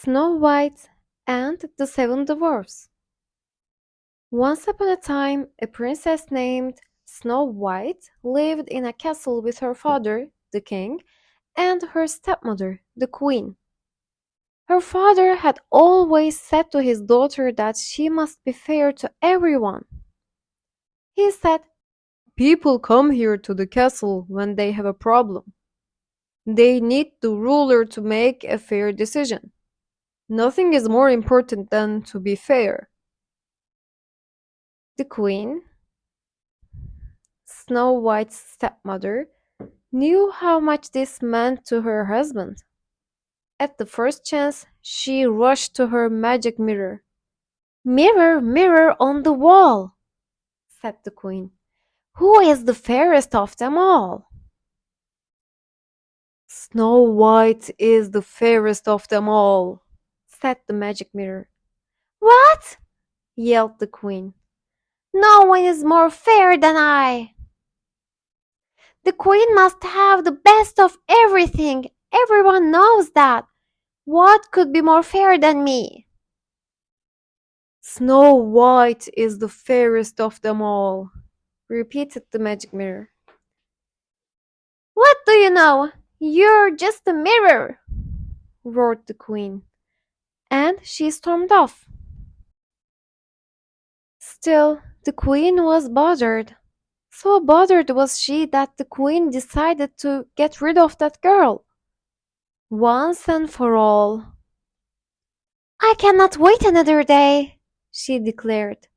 Snow White and the Seven Dwarfs. Once upon a time, a princess named Snow White lived in a castle with her father, the king, and her stepmother, the queen. Her father had always said to his daughter that she must be fair to everyone. He said, "People come here to the castle when they have a problem. They need the ruler to make a fair decision. Nothing is more important than to be fair." The queen, Snow White's stepmother, knew how much this meant to her husband. At the first chance, she rushed to her magic mirror. "Mirror, mirror on the wall," said the queen, "who is the fairest of them all?" "Snow White is the fairest of them all," said the magic mirror. "What?" yelled the queen. "No one is more fair than I." "The queen must have the best of everything. Everyone knows that. What could be more fair than me?" "Snow White is the fairest of them all," repeated the magic mirror. "What do you know? You're just a mirror," roared the queen, and she stormed off. Still, the queen was bothered. So bothered was she that the queen decided to get rid of that girl once and for all. "I cannot wait another day," she declared.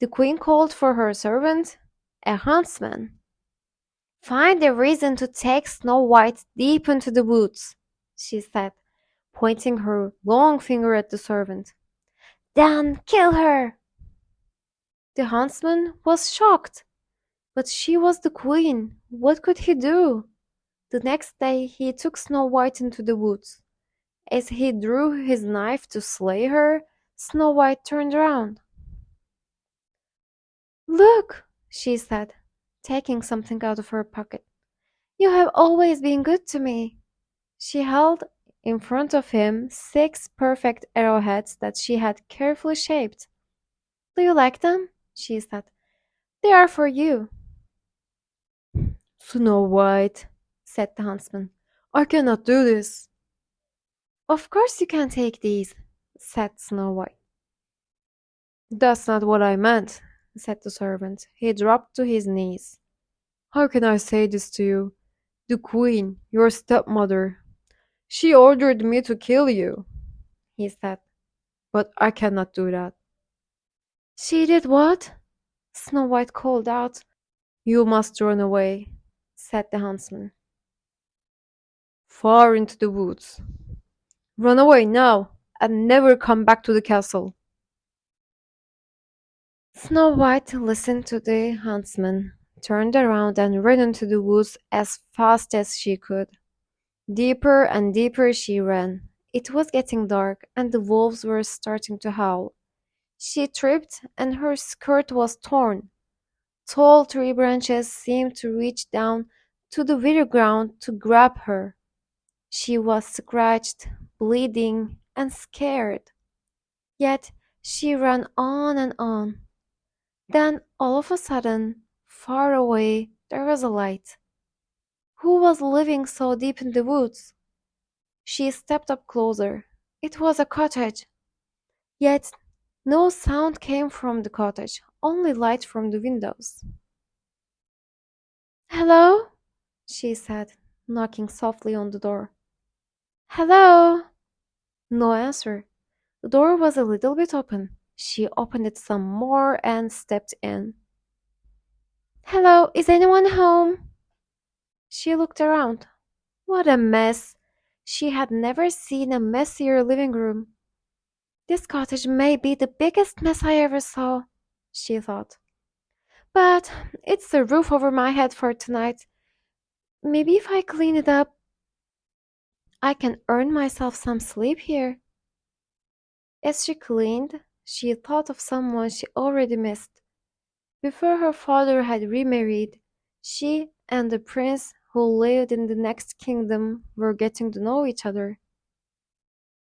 The queen called for her servant, a huntsman. "Find a reason to take Snow White deep into the woods," she said, pointing her long finger at the servant. "Then kill her." The huntsman was shocked, but she was the queen. What could he do? The next day he took Snow White into the woods. As he drew his knife to slay her, Snow White turned around. "Look," she said, taking something out of her pocket. "You have always been good to me." She held in front of him 6 perfect arrowheads that she had carefully shaped. "Do you like them?" she said. "They are for you." "Snow White," said the huntsman, "I cannot do this." "Of course you can take these," said Snow White. "That's not what I meant," said the servant. He dropped to his knees. "How can I say this to you? The queen, your stepmother, she ordered me to kill you," he said. "But I cannot do that." "She did what?" Snow White called out. "You must run away," said the huntsman. "Far into the woods. Run away now, and never come back to the castle." Snow White listened to the huntsman, turned around and ran into the woods as fast as she could. Deeper and deeper she ran. It was getting dark, and the wolves were starting to howl. She tripped, and her skirt was torn. Tall tree branches seemed to reach down to the very ground to grab her. She was scratched, bleeding, and scared. Yet she ran on and on. Then, all of a sudden, far away, there was a light. Who was living so deep in the woods? She stepped up closer. It was a cottage. Yet no sound came from the cottage, only light from the windows. "Hello?" she said, knocking softly on the door. "Hello?" No answer. The door was a little bit open. She opened it some more and stepped in. "Hello, is anyone home?" She looked around. What a mess! She had never seen a messier living room. "This cottage may be the biggest mess I ever saw," she thought. "But it's the roof over my head for tonight. Maybe if I clean it up, I can earn myself some sleep here." As she cleaned, she thought of someone she already missed. Before her father had remarried, she and the prince who lived in the next kingdom were getting to know each other.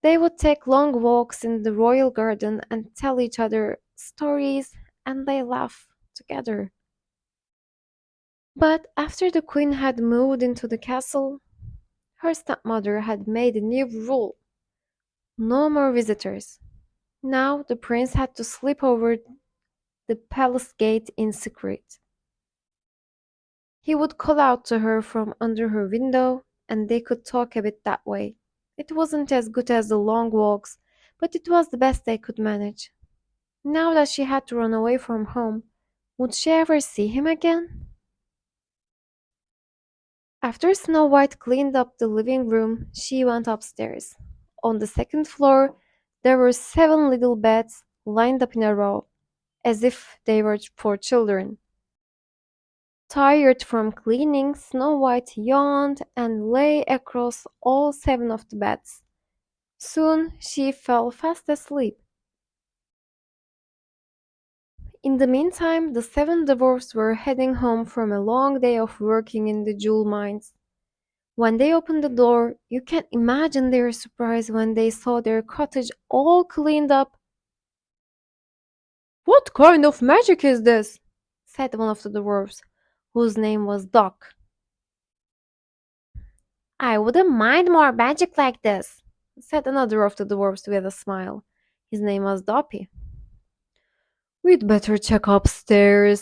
They would take long walks in the royal garden and tell each other stories, and they laugh together. But after the queen had moved into the castle, her stepmother had made a new rule: no more visitors. Now the prince had to slip over the palace gate in secret. He would call out to her from under her window, and they could talk a bit that way. It wasn't as good as the long walks, but it was the best they could manage. Now that she had to run away from home, would she ever see him again? After Snow White cleaned up the living room, she went upstairs. On the second floor, there were 7 little beds lined up in a row, as if they were for children. Tired from cleaning, Snow White yawned and lay across all 7 of the beds. Soon she fell fast asleep. In the meantime, the 7 dwarfs were heading home from a long day of working in the jewel mines. When they opened the door, you can imagine their surprise when they saw their cottage all cleaned up. "What kind of magic is this?" said one of the dwarfs, whose name was Doc. "I wouldn't mind more magic like this," said another of the dwarfs with a smile. His name was Doppy. "We'd better check upstairs,"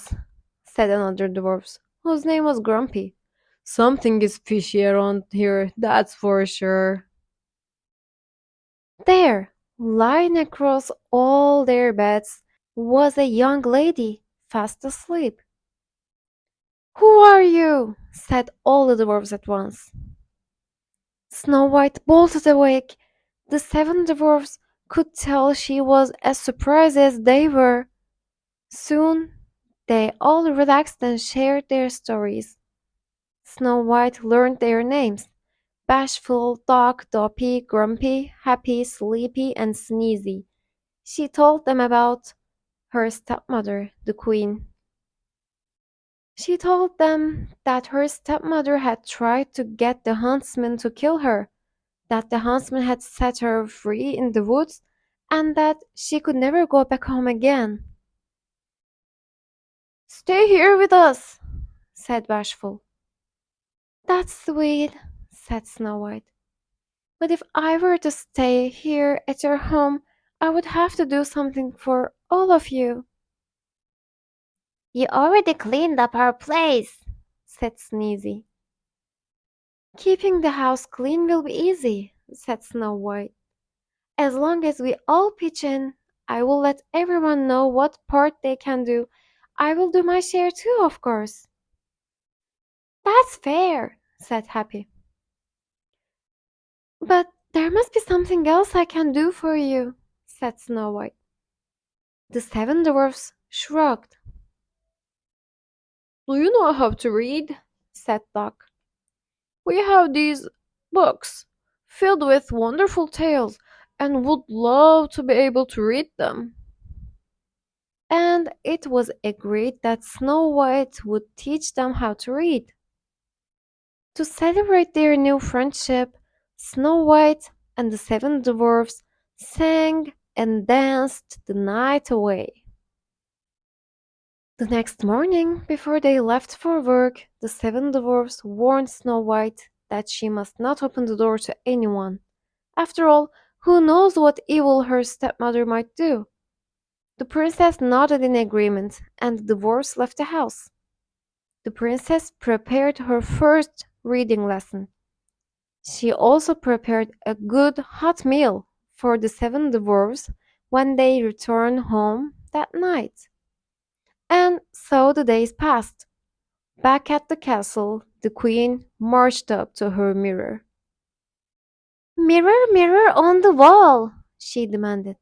said another dwarf, whose name was Grumpy. "Something is fishy around here, that's for sure." There, lying across all their beds, was a young lady, fast asleep. "Who are you?" said all the dwarfs at once. Snow White bolted awake. The 7 dwarfs could tell she was as surprised as they were. Soon they all relaxed and shared their stories. Snow White learned their names: Bashful, Doc, Dopey, Grumpy, Happy, Sleepy, and Sneezy. She told them about her stepmother, the Queen. She told them that her stepmother had tried to get the huntsman to kill her, that the huntsman had set her free in the woods, and that she could never go back home again. "Stay here with us," said Bashful. "That's sweet," said Snow White. "But if I were to stay here at your home, I would have to do something for all of you." "You already cleaned up our place," said Sneezy. "Keeping the house clean will be easy," said Snow White. "As long as we all pitch in, I will let everyone know what part they can do. I will do my share too, of course." "That's fair," said Happy. "But there must be something else I can do for you," said Snow White. The 7 dwarfs shrugged. "Do you know how to read?" said Doc. "We have these books filled with wonderful tales and would love to be able to read them." And it was agreed that Snow White would teach them how to read. To celebrate their new friendship, Snow White and the 7 dwarfs sang and danced the night away. The next morning, before they left for work, the 7 dwarfs warned Snow White that she must not open the door to anyone. After all, who knows what evil her stepmother might do? The princess nodded in agreement, and the dwarfs left the house. The princess prepared her first reading lesson. She also prepared a good hot meal for the 7 dwarfs when they returned home that night. And so the days passed. Back at the castle, the queen marched up to her mirror. "Mirror, mirror on the wall," she demanded,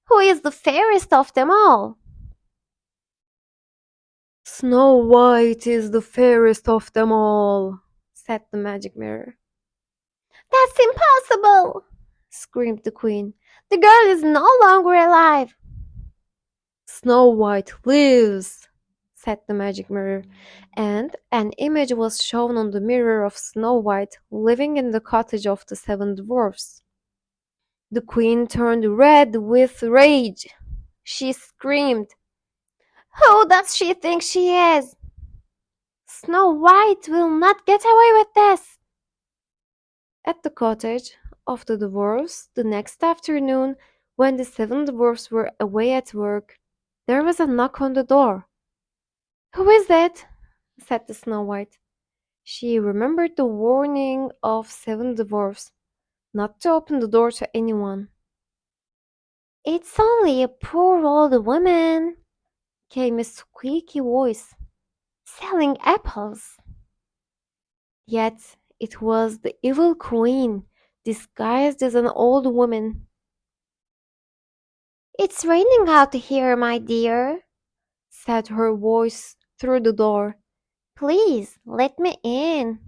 "who is the fairest of them all?" "Snow White is the fairest of them all," said the magic mirror. "That's impossible!" screamed the queen. "The girl is no longer alive." "Snow White lives," said the magic mirror, and an image was shown on the mirror of Snow White living in the cottage of the 7 dwarfs. The queen turned red with rage. She screamed, "Who does she think she is? Snow White will not get away with this!" At the cottage of the dwarfs the next afternoon, when the seven dwarfs were away at work, there was a knock on the door. "Who is it?" said the Snow White. She remembered the warning of seven dwarfs not to open the door to anyone. "It's only a poor old woman," came a squeaky voice, "selling apples." Yet it was the evil queen, disguised as an old woman. "It's raining out here, my dear," said her voice through the door. "Please let me in."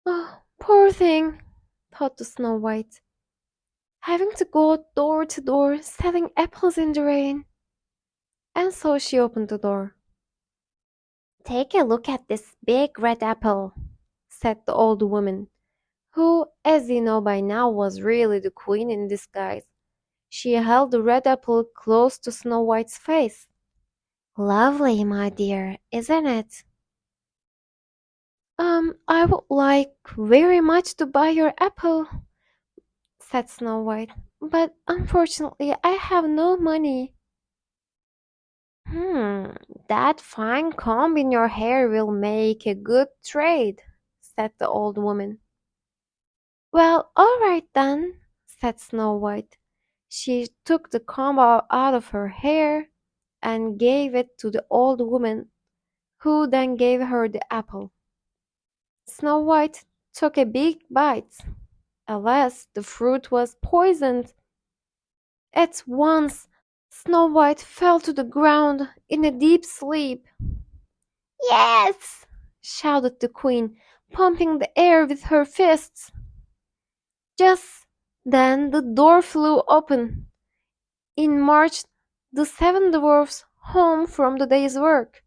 "Oh, poor thing," thought the Snow White, "having to go door to door selling apples in the rain." And so she opened the door. "Take a look at this big red apple," said the old woman, who, as you know by now, was really the queen in disguise. She held the red apple close to Snow White's face. "Lovely, my dear, isn't it?" I would like very much to buy your apple," said Snow White, "but unfortunately I have no money." "Hmm, that fine comb in your hair will make a good trade," said the old woman. "Well, all right then," said Snow White. She took the comb out of her hair and gave it to the old woman, who then gave her the apple. Snow White took a big bite. Alas, the fruit was poisoned. At once, Snow White fell to the ground in a deep sleep. "Yes!" shouted the queen, pumping the air with her fists. Just then the door flew open. In marched the seven dwarfs home from the day's work.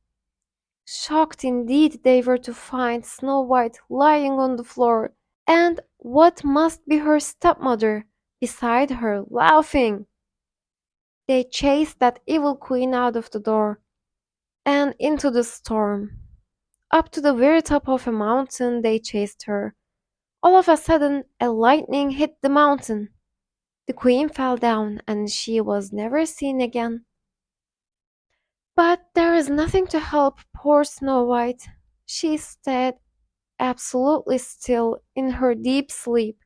Shocked indeed they were to find Snow White lying on the floor, and what must be her stepmother beside her, laughing. They chased that evil queen out of the door and into the storm. Up to the very top of a mountain they chased her. All of a sudden a lightning hit the mountain. The queen fell down and she was never seen again. But there is nothing to help poor Snow White. She stayed absolutely still in her deep sleep.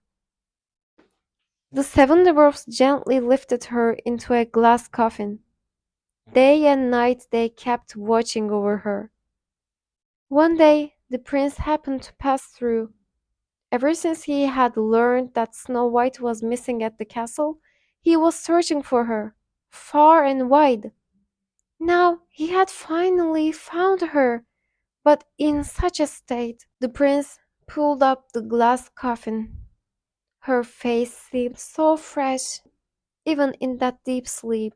The seven dwarfs gently lifted her into a glass coffin. Day and night they kept watching over her. One day the prince happened to pass through. Ever since he had learned that Snow White was missing at the castle, he was searching for her, far and wide. Now he had finally found her, but in such a state. The prince pulled up the glass coffin. Her face seemed so fresh, even in that deep sleep.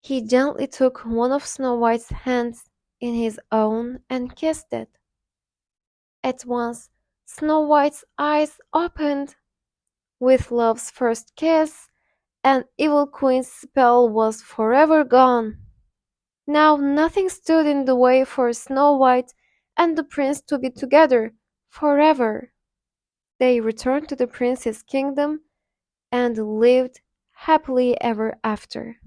He gently took one of Snow White's hands in his own and kissed it. At once Snow White's eyes opened. With love's first kiss, and evil queen's spell was forever gone. Now nothing stood in the way for Snow White and the prince to be together forever. They returned to the prince's kingdom and lived happily ever after.